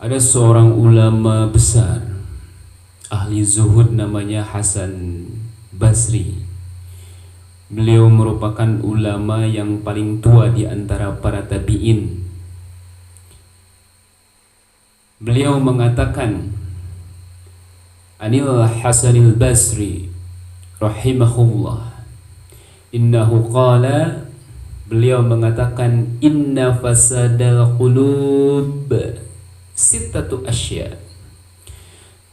Ada seorang ulama besar, ahli zuhud, namanya Hasan Basri. Beliau merupakan ulama yang paling tua di antara para tabi'in. Beliau mengatakan, Anil Hasanil Basri rahimahullah, innahu qala, beliau mengatakan, inna fasadal qulub sittatu asya.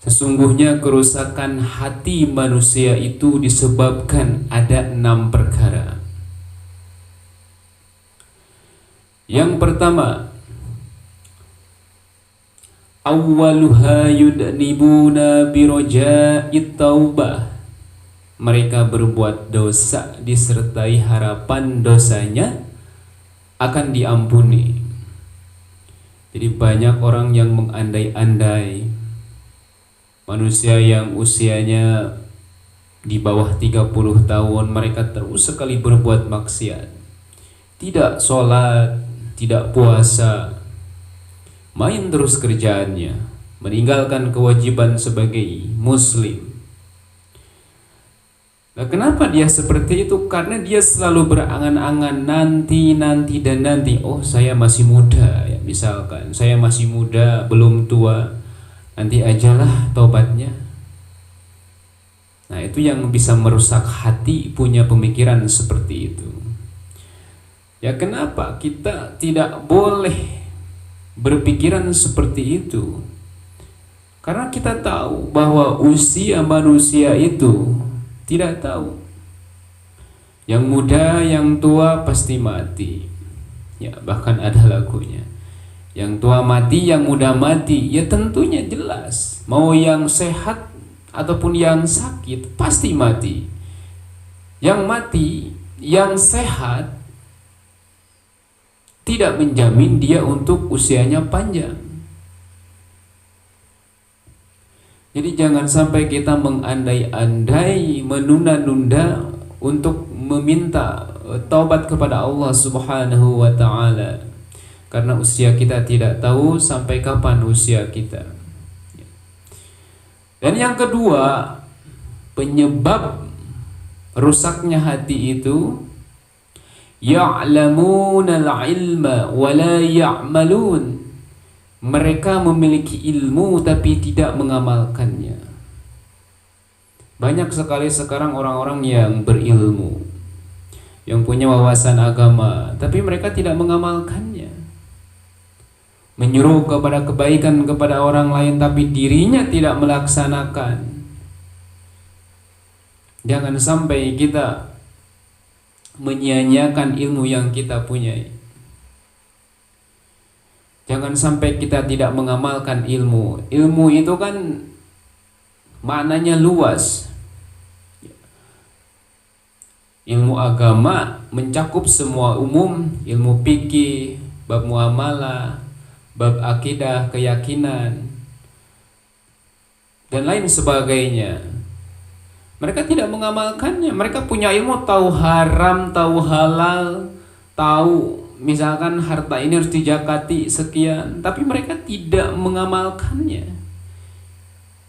Sesungguhnya kerusakan hati manusia itu disebabkan ada 6 perkara. Yang pertama, awwaluha yudnibuna biroja'it taubah. Mereka berbuat dosa disertai harapan dosanya akan diampuni. Jadi banyak orang yang mengandai-andai, manusia yang usianya di bawah 30 tahun, mereka terus sekali berbuat maksiat, tidak sholat, tidak puasa, main terus kerjaannya, meninggalkan kewajiban sebagai muslim. Nah, kenapa dia seperti itu? Karena dia selalu berangan-angan nanti dan nanti. Oh, saya masih muda ya, misalkan saya masih muda, belum tua, nanti ajalah tobatnya. Nah, itu yang bisa merusak hati, punya pemikiran seperti itu. Ya, kenapa kita tidak boleh berpikiran seperti itu? Karena kita tahu bahwa usia manusia itu tidak tahu. Yang muda, yang tua pasti mati. Ya, bahkan ada lagunya. Yang tua mati, yang muda mati. Ya tentunya jelas. Mau yang sehat ataupun yang sakit pasti mati. Yang mati, yang sehat tidak menjamin dia untuk usianya panjang. Jadi jangan sampai kita mengandai-andai, menunda-nunda untuk meminta taubat kepada Allah Subhanahu wa ta'ala. Karena usia kita tidak tahu sampai kapan usia kita. Dan yang kedua, penyebab rusaknya hati itu, ya'lamunal ilma wa la ya'malun. Mereka memiliki ilmu tapi tidak mengamalkannya. Banyak sekali sekarang orang-orang yang berilmu, yang punya wawasan agama, tapi mereka tidak mengamalkannya. Menyuruh kepada kebaikan kepada orang lain tapi dirinya tidak melaksanakan. Jangan sampai kita menyia-nyiakan ilmu yang kita punyai. Jangan sampai kita tidak mengamalkan ilmu. Ilmu itu kan maknanya luas. Ilmu agama mencakup semua umum, ilmu fikih, bab muamalah, bab akidah, keyakinan, dan lain sebagainya. Mereka tidak mengamalkannya. Mereka punya ilmu, tahu haram, tahu halal, tahu misalkan harta ini harus dijakati sekian, tapi mereka tidak mengamalkannya.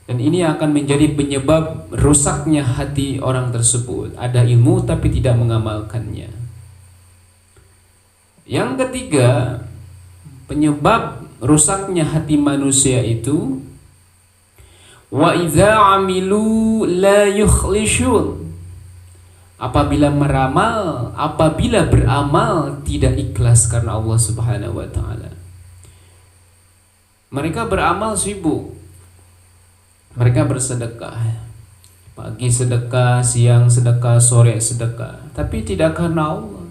Dan ini akan menjadi penyebab rusaknya hati orang tersebut. Ada ilmu tapi tidak mengamalkannya. Yang ketiga, penyebab rusaknya hati manusia itu, wa idza amilu la yukhlishun. Apabila beramal tidak ikhlas karena Allah Subhanahu wa ta'ala. Mereka beramal sibuk, mereka bersedekah, pagi sedekah, siang sedekah, sore sedekah, tapi tidak karena Allah.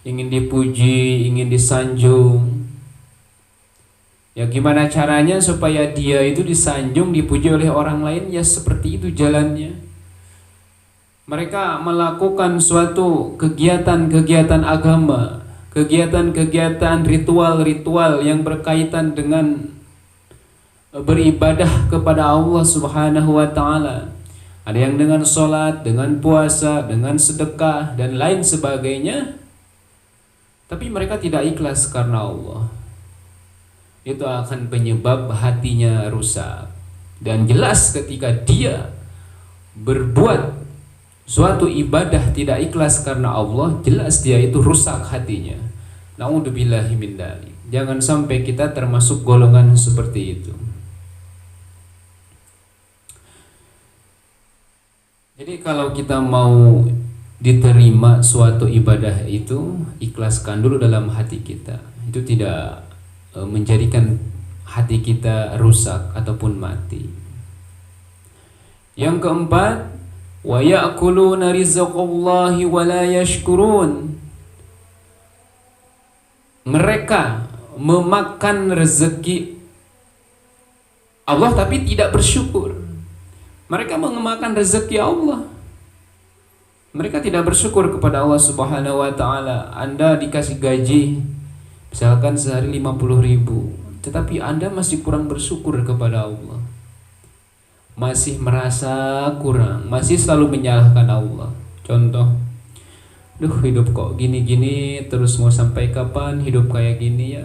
Ingin dipuji, ingin disanjung. Ya, gimana caranya supaya dia itu disanjung, dipuji oleh orang lain? Ya seperti itu jalannya. Mereka melakukan suatu kegiatan-kegiatan agama, kegiatan-kegiatan ritual-ritual yang berkaitan dengan beribadah kepada Allah Subhanahu wa ta'ala. Ada yang dengan sholat, dengan puasa, dengan sedekah, dan lain sebagainya. Tapi mereka tidak ikhlas karena Allah. itu akan penyebab hatinya rusak. Dan jelas ketika dia berbuat suatu ibadah tidak ikhlas karena Allah, jelas dia itu rusak hatinya. Na'udzubillahi min dzalik. Jangan sampai kita termasuk golongan seperti itu. Jadi kalau kita mau diterima suatu ibadah itu, ikhlaskan dulu dalam hati kita. Itu tidak menjadikan hati kita rusak ataupun mati. Yang keempat, wa ya'kuluna rizqallahi wa la yashkurun. Mereka memakan rezeki Allah tapi tidak bersyukur. Mereka memakan rezeki Allah. Mereka tidak bersyukur kepada Allah Subhanahu wa taala. Anda dikasih gaji misalkan sehari 50.000, tetapi Anda masih kurang bersyukur kepada Allah. Masih merasa kurang, masih selalu menyalahkan Allah. Contoh, hidup kok gini-gini, terus mau sampai kapan hidup kayak gini ya?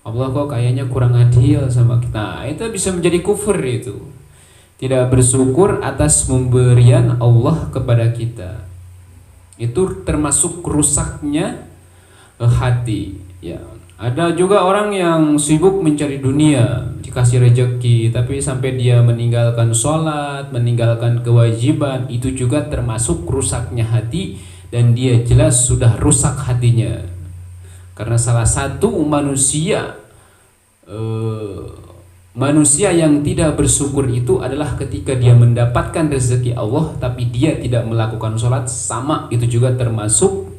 Allah kok kayaknya kurang adil sama kita. Itu bisa menjadi kufur itu. Tidak bersyukur atas pemberian Allah kepada kita. Itu termasuk rusaknya hati ya. Ada juga orang yang sibuk mencari dunia, dikasih rezeki, tapi sampai dia meninggalkan sholat, meninggalkan kewajiban, itu juga termasuk rusaknya hati, dan dia jelas sudah rusak hatinya. Karena salah satu manusia yang tidak bersyukur itu adalah ketika dia mendapatkan rezeki Allah tapi dia tidak melakukan sholat, sama itu juga termasuk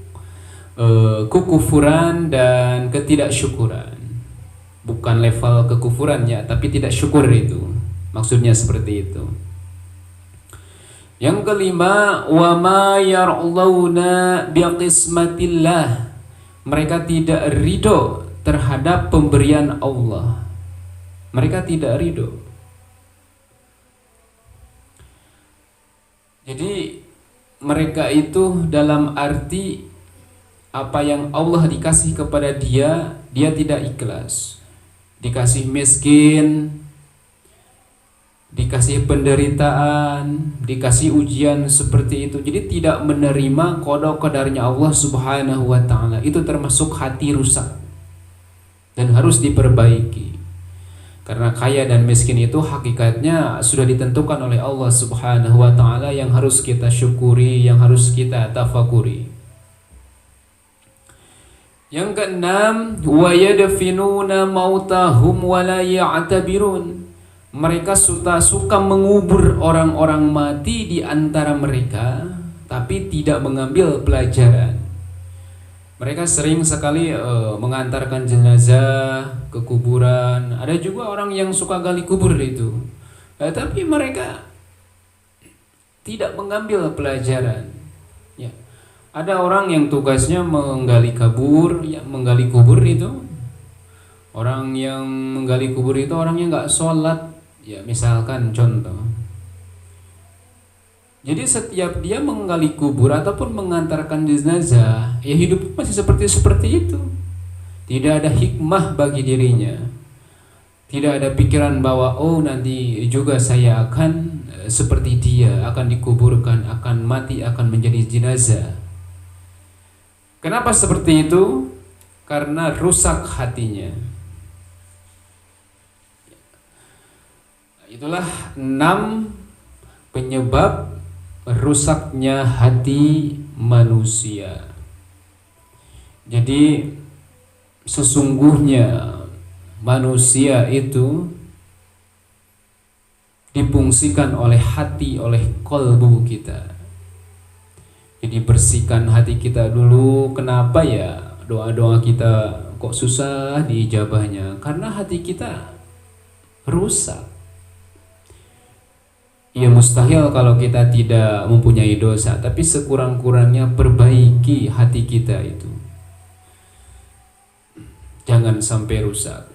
kekufuran dan ketidaksyukuran. Bukan level kekufurannya, tapi tidak syukur itu. Maksudnya seperti itu. Yang kelima, wa ma yar'auna biqismatillah. Mereka tidak ridho terhadap pemberian Allah. Mereka tidak ridho. Jadi mereka itu dalam arti apa yang Allah dikasih kepada dia, dia tidak ikhlas. Dikasih miskin, dikasih penderitaan, dikasih ujian seperti itu. Jadi tidak menerima qada qadarnya Allah Subhanahu wa taala. Itu termasuk hati rusak dan harus diperbaiki. Karena kaya dan miskin itu hakikatnya sudah ditentukan oleh Allah Subhanahu wa taala, yang harus kita syukuri, yang harus kita tafakuri. Yang keenam, wa yadfinuna mautahum wa la ya'tabirun. Mereka suka mengubur orang-orang mati di antara mereka, tapi tidak mengambil pelajaran. Mereka sering sekali mengantarkan jenazah ke kuburan. Ada juga orang yang suka gali kubur itu, tapi mereka tidak mengambil pelajaran. Ya. Ada orang yang tugasnya menggali kubur, ya, menggali kubur itu. Orang yang menggali kubur itu orangnya nggak sholat, ya misalkan contoh. Jadi setiap dia menggali kubur ataupun mengantarkan jenazah, ya hidup masih seperti itu. Tidak ada hikmah bagi dirinya. Tidak ada pikiran bahwa nanti juga saya akan seperti dia, akan dikuburkan, akan mati, akan menjadi jenazah. Kenapa seperti itu? Karena rusak hatinya. Itulah 6 penyebab rusaknya hati manusia. Jadi sesungguhnya manusia itu difungsikan oleh hati, oleh qalbu kita. Jadi bersihkan hati kita dulu. Kenapa ya doa-doa kita kok susah diijabahnya? Karena hati kita rusak. Ya mustahil kalau kita tidak mempunyai dosa, tapi sekurang-kurangnya perbaiki hati kita itu. Jangan sampai rusak.